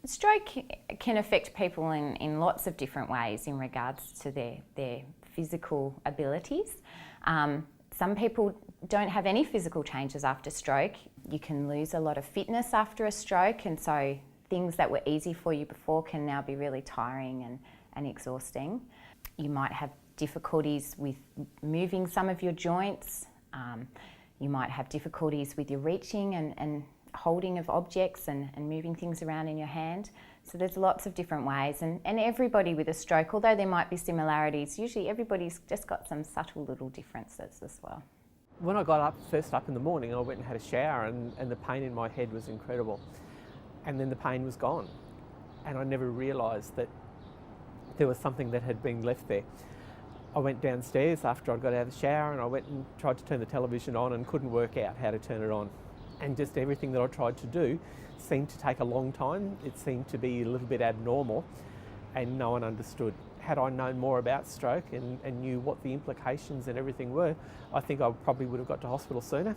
Stroke can affect people in lots of different ways in regards to their physical abilities. Some people don't have any physical changes after stroke. You can lose a lot of fitness after a stroke, and so things that were easy for you before can now be really tiring and exhausting. You might have difficulties with moving some of your joints. You might have difficulties with your reaching and holding of objects and moving things around in your hand. So there's lots of different ways, and everybody with a stroke, although there might be similarities, usually everybody's just got some subtle little differences as well. When I got first up in the morning, I went and had a shower, and the pain in my head was incredible. And then the pain was gone. And I never realised that there was something that had been left there. I went downstairs after I got out of the shower, and I went and tried to turn the television on and couldn't work out how to turn it on. And just everything that I tried to do seemed to take a long time. It seemed to be a little bit abnormal, and no one understood. Had I known more about stroke and knew what the implications and everything were, I think I probably would have got to hospital sooner.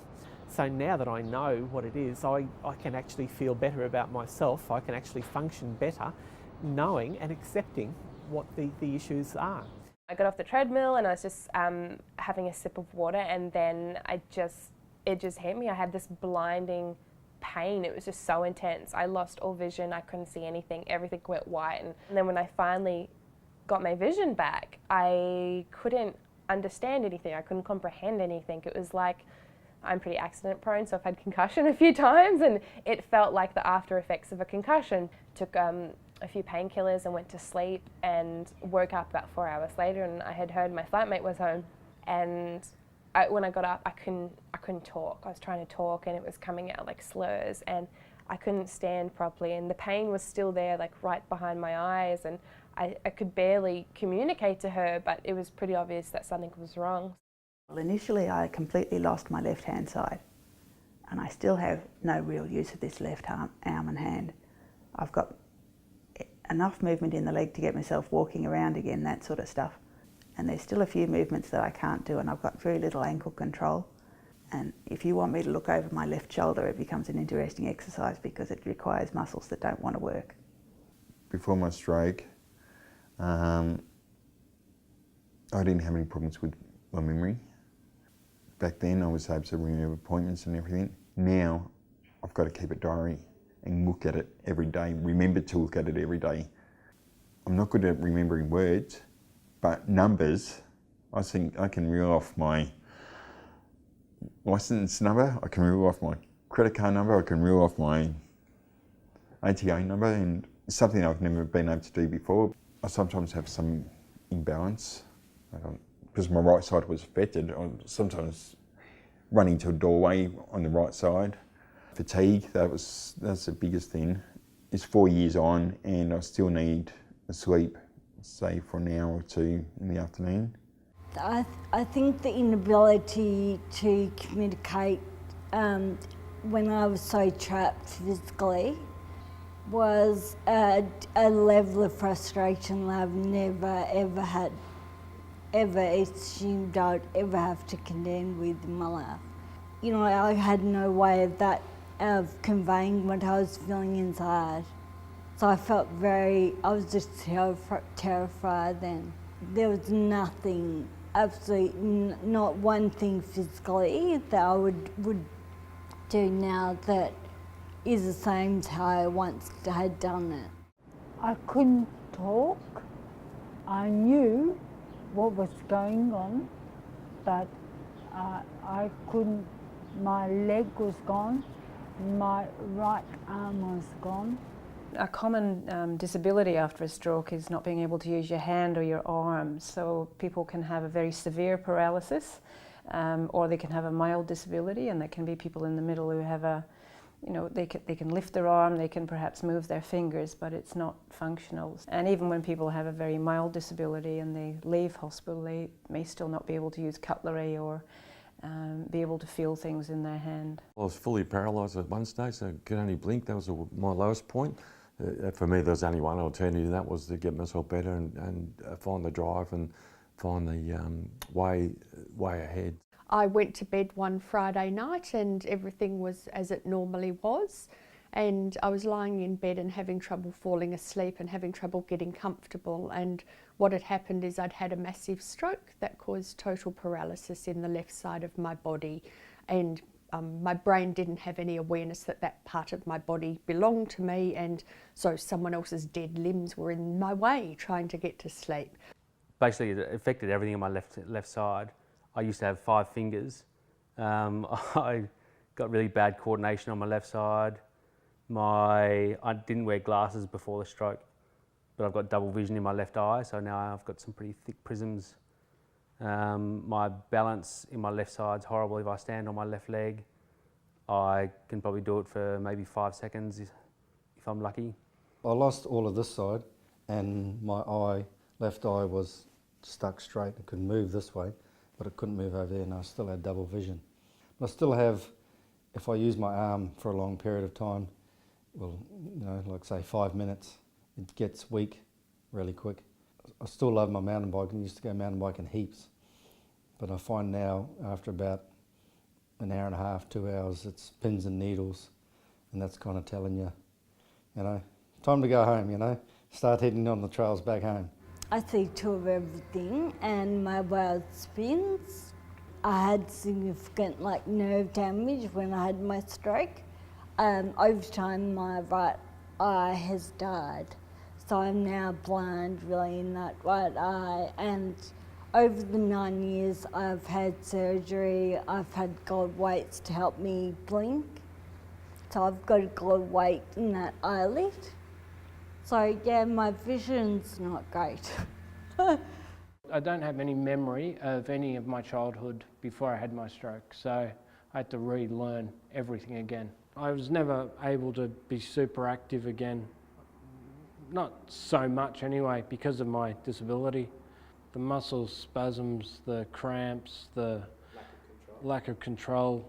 So now that I know what it is, I can actually feel better about myself. I can actually function better knowing and accepting what the issues are. I got off the treadmill and I was just having a sip of water, and then it just hit me. I had this blinding pain. It was just so intense. I lost all vision. I couldn't see anything. Everything went white. And then when I finally got my vision back, I couldn't understand anything. I couldn't comprehend anything. It was like, I'm pretty accident prone, so I've had concussion a few times, and it felt like the after effects of a concussion. Took a few painkillers and went to sleep, and woke up about 4 hours later, and I had heard my flatmate was home, and when I got up, I couldn't talk. I was trying to talk, and it was coming out like slurs, and I couldn't stand properly, and the pain was still there, like right behind my eyes, and I could barely communicate to her, but it was pretty obvious that something was wrong. Well, initially I completely lost my left-hand side, and I still have no real use of this left arm and hand. I've got enough movement in the leg to get myself walking around again, that sort of stuff. And there's still a few movements that I can't do, and I've got very little ankle control. And if you want me to look over my left shoulder, it becomes an interesting exercise because it requires muscles that don't want to work. Before my stroke, I didn't have any problems with my memory. Back then I was able to remember appointments and everything. Now I've got to keep a diary and look at it every day, remember to look at it every day. I'm not good at remembering words, but numbers, I think I can reel off my license number, I can reel off my credit card number, I can reel off my ATO number, and it's something I've never been able to do before. I sometimes have some imbalance. Because my right side was affected, I was sometimes running to a doorway on the right side. Fatigue, that's the biggest thing. It's 4 years on, and I still need a sleep, say for an hour or two in the afternoon. I think the inability to communicate when I was so trapped physically was a level of frustration that I've never ever assumed I'd ever have to contend with in my life. You know, I had no way of conveying what I was feeling inside. So I was just terrified then. There was nothing, absolutely not one thing physically that I would do now that is the same as how I once had done it. I couldn't talk. I knew what was going on, but I couldn't, my leg was gone, my right arm was gone. A common disability after a stroke is not being able to use your hand or your arm, so people can have a very severe paralysis, or they can have a mild disability, and there can be people in the middle who have they can lift their arm, they can perhaps move their fingers, but it's not functional. And even when people have a very mild disability and they leave hospital, they may still not be able to use cutlery or be able to feel things in their hand. I was fully paralysed at one stage, so I could only blink. That was my lowest point. For me, there was only one alternative, and that was to get myself better and find the drive and find the way ahead. I went to bed one Friday night and everything was as it normally was. and I was lying in bed and having trouble falling asleep and having trouble getting comfortable, and what had happened is I'd had a massive stroke that caused total paralysis in the left side of my body, and my brain didn't have any awareness that that part of my body belonged to me, and so someone else's dead limbs were in my way trying to get to sleep. Basically, it affected everything on my left side. I used to have 5 fingers. I got really bad coordination on my left side. I didn't wear glasses before the stroke, but I've got double vision in my left eye, so now I've got some pretty thick prisms. My balance in my left side's horrible. If I stand on my left leg, I can probably do it for maybe 5 seconds if I'm lucky. I lost all of this side, and my left eye was stuck straight. It could move this way, but it couldn't move over there, and I still had double vision. I still have, if I use my arm for a long period of time, well, you know, like say 5 minutes, it gets weak really quick. I still love my mountain bike, and used to go mountain biking heaps. But I find now, after about an hour and a half, 2 hours, it's pins and needles, and that's kind of telling you, you know, time to go home, you know, start heading on the trails back home. I see 2 of everything, and my world spins. I had significant nerve damage when I had my stroke. Over time, my right eye has died, so I'm now blind really in that right eye. And over the 9 years I've had surgery, I've had gold weights to help me blink. So I've got a gold weight in that eyelid. So yeah, my vision's not great. I don't have any memory of any of my childhood before I had my stroke, so I had to relearn everything again. I was never able to be super active again, not so much anyway, because of my disability. The muscle spasms, the cramps, the lack of control,